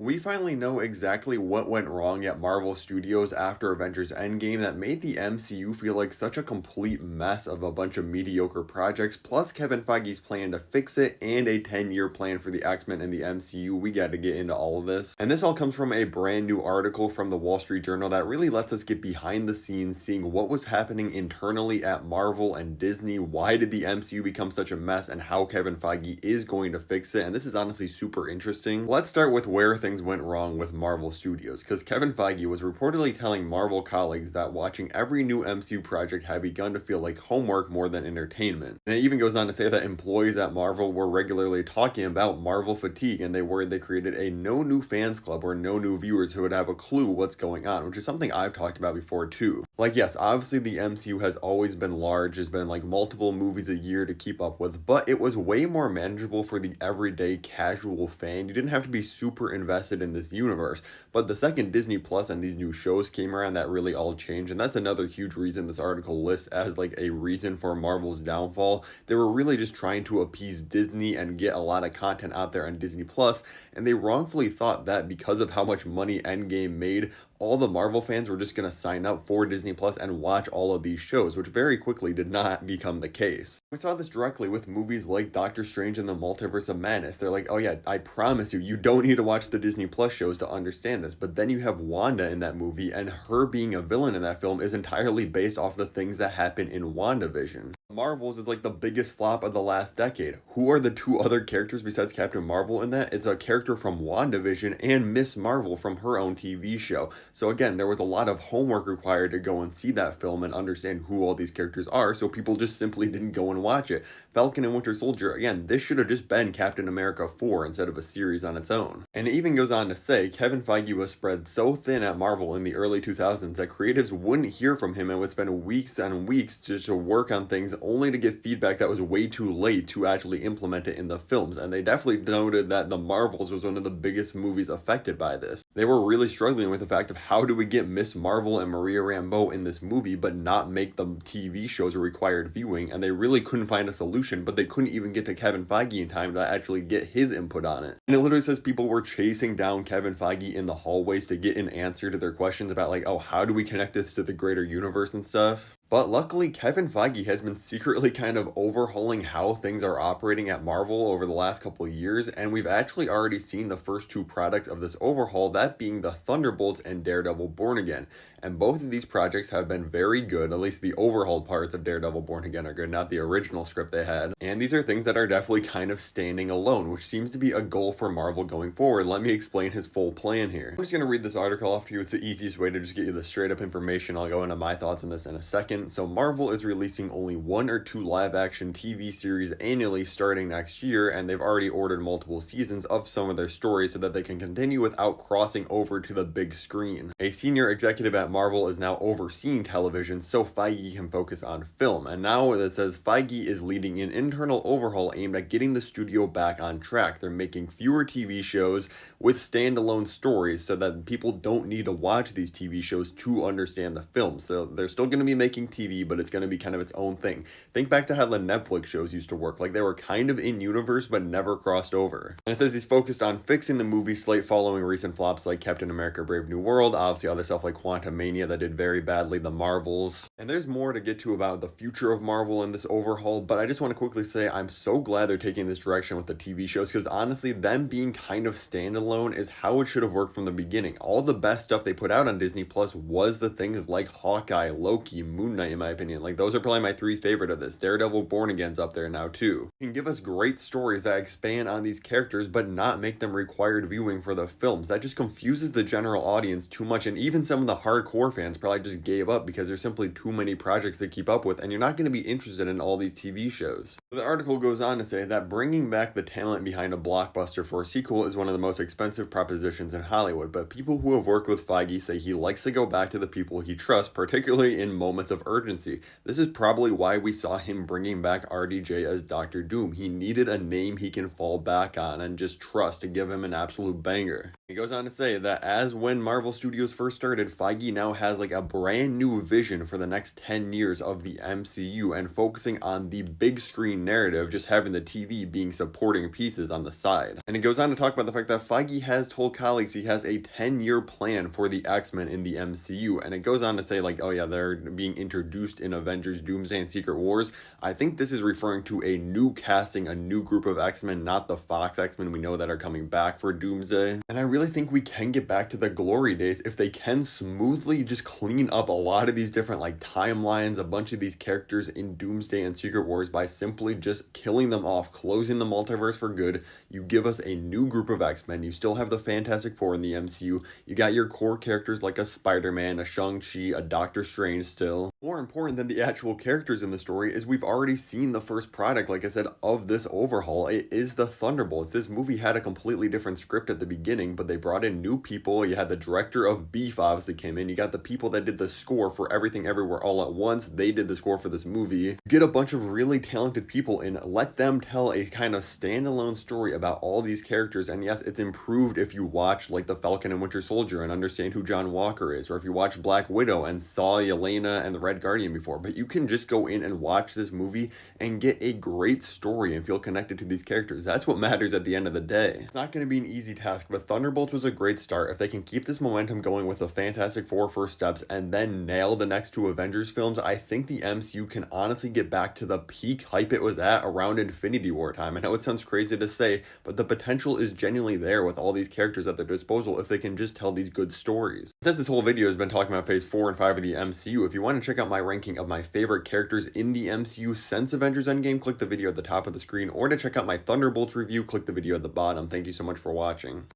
We finally know exactly what went wrong at Marvel Studios after Avengers Endgame that made the MCU feel like such a complete mess of a bunch of mediocre projects, plus Kevin Feige's plan to fix it and a 10-year plan for the X-Men and the MCU. We got to get into all of this. And this all comes from a brand new article from the Wall Street Journal that really lets us get behind the scenes, seeing what was happening internally at Marvel and Disney, why did the MCU become such a mess, and how Kevin Feige is going to fix it. And this is honestly super interesting. Let's start with where things went wrong with Marvel Studios, because Kevin Feige was reportedly telling Marvel colleagues that watching every new MCU project had begun to feel like homework more than entertainment. And it even goes on to say that employees at Marvel were regularly talking about Marvel fatigue, and they worried they created a no new fans club or no new viewers who would have a clue what's going on, which is something I've talked about before too. Like, yes, obviously the MCU has always been large, has been like multiple movies a year to keep up with, but it was way more manageable for the everyday casual fan. You didn't have to be super invested in this universe. But the second Disney Plus and these new shows came around, that really all changed. And that's another huge reason this article lists as like a reason for Marvel's downfall. They were really just trying to appease Disney and get a lot of content out there on Disney Plus, and they wrongfully thought that because of how much money Endgame made, all the Marvel fans were just going to sign up for Disney Plus and watch all of these shows, which very quickly did not become the case. We saw this directly with movies like Doctor Strange and the Multiverse of Madness. They're like, oh yeah, I promise you don't need to watch the Disney Plus shows to understand this. But then you have Wanda in that movie, and her being a villain in that film is entirely based off the things that happen in WandaVision. Marvel's is like the biggest flop of the last decade. Who are the two other characters besides Captain Marvel in that? It's a character from WandaVision and Miss Marvel from her own TV show. So again, there was a lot of homework required to go and see that film and understand who all these characters are, so people just simply didn't go and watch it. Falcon and Winter Soldier, again, this should have just been Captain America 4 instead of a series on its own. And it even goes on to say, Kevin Feige was spread so thin at Marvel in the early 2000s that creatives wouldn't hear from him and would spend weeks and weeks just to work on things only to get feedback that was way too late to actually implement it in the films. And they definitely noted that The Marvels was one of the biggest movies affected by this. They were really struggling with the fact of how do we get Miss Marvel and Maria Rambeau in this movie but not make them TV shows a required viewing, and they really couldn't find a solution, but they couldn't even get to Kevin Feige in time to actually get his input on it. And it literally says people were chasing down Kevin Feige in the hallways to get an answer to their questions about like, oh, how do we connect this to the greater universe and stuff? But luckily, Kevin Feige has been secretly kind of overhauling how things are operating at Marvel over the last couple of years, and we've actually already seen the first two products of this overhaul, that being the Thunderbolts and Daredevil Born Again. And both of these projects have been very good, at least the overhauled parts of Daredevil Born Again are good, not the original script they had. And these are things that are definitely kind of standing alone, which seems to be a goal for Marvel going forward. Let me explain his full plan here. I'm just going to read this article off to you. It's the easiest way to just get you the straight up information. I'll go into my thoughts on this in a second. So Marvel is releasing only 1 or 2 live action TV series annually starting next year, and they've already ordered multiple seasons of some of their stories so that they can continue without crossing over to the big screen. A senior executive at Marvel is now overseeing television so Feige can focus on film, and now it says Feige is leading an internal overhaul aimed at getting the studio back on track. They're making fewer TV shows with standalone stories so that people don't need to watch these TV shows to understand the film. So they're still going to be making TV, but it's going to be kind of its own thing. Think back to how the Netflix shows used to work. Like, they were kind of in universe but never crossed over. And it says he's focused on fixing the movie slate following recent flops like Captain America Brave New World, obviously other stuff like Quantumania that did very badly, The Marvels. And there's more to get to about the future of Marvel in this overhaul, but I just want to quickly say I'm so glad they're taking this direction with the TV shows, because honestly, them being kind of standalone is how it should have worked from the beginning. All the best stuff they put out on Disney Plus was the things like Hawkeye, Loki, Moon Knight, in my opinion. Like, those are probably my 3 favorite of this. Daredevil Born Again's up there now too. You can give us great stories that expand on these characters but not make them required viewing for the films. That just confuses the general audience too much, and even some of the hardcore fans probably just gave up because there's simply too many projects to keep up with, and you're not going to be interested in all these TV shows. The article goes on to say that bringing back the talent behind a blockbuster for a sequel is one of the most expensive propositions in Hollywood, but people who have worked with Feige say he likes to go back to the people he trusts, particularly in moments of urgency. This is probably why we saw him bringing back RDJ as Doctor Doom. He needed a name he can fall back on and just trust to give him an absolute banger. He goes on to say that as when Marvel Studios first started, Feige now has like a brand new vision for the next 10 years of the MCU and focusing on the big screen narrative, just having the TV being supporting pieces on the side. And he goes on to talk about the fact that Feige has told colleagues he has a 10-year plan for the X-Men in the MCU. And it goes on to say like, oh yeah, they're being introduced in Avengers Doomsday and Secret Wars. I think this is referring to a new casting, a new group of X-Men, not the Fox X-Men we know that are coming back for Doomsday. And I really think we can get back to the glory days if they can smoothly just clean up a lot of these different like timelines, a bunch of these characters in Doomsday and Secret Wars by simply just killing them off, closing the multiverse for good. You give us a new group of X-Men. You still have the Fantastic Four in the MCU. You got your core characters like a Spider-Man, a Shang-Chi, a Doctor Strange still. More important than the actual characters in the story is we've already seen the first product, like I said, of this overhaul. It is the Thunderbolts. This movie had a completely different script at the beginning, but they brought in new people. You had the director of Beef obviously came in. You got the people that did the score for Everything Everywhere All at Once. They did the score for this movie. You get a bunch of really talented people and let them tell a kind of standalone story about all these characters. And yes, it's improved if you watch like The Falcon and Winter Soldier and understand who John Walker is, or if you watch Black Widow and saw Yelena and the Red Guardian before. But you can just go in and watch this movie and get a great story and feel connected to these characters. That's what matters at the end of the day. It's not going to be an easy task, but Thunderbolts was a great start. If they can keep this momentum going with the Fantastic Four first steps and then nail the next two Avengers films, I think the MCU can honestly get back to the peak hype it was at around Infinity War time. I know it sounds crazy to say, but the potential is genuinely there with all these characters at their disposal if they can just tell these good stories. Since this whole video has been talking about phase 4 and 5 of the MCU, if you want to check out my ranking of my favorite characters in the MCU since Avengers Endgame, click the video at the top of the screen, or to check out my Thunderbolts review, click the video at the bottom. Thank you so much for watching.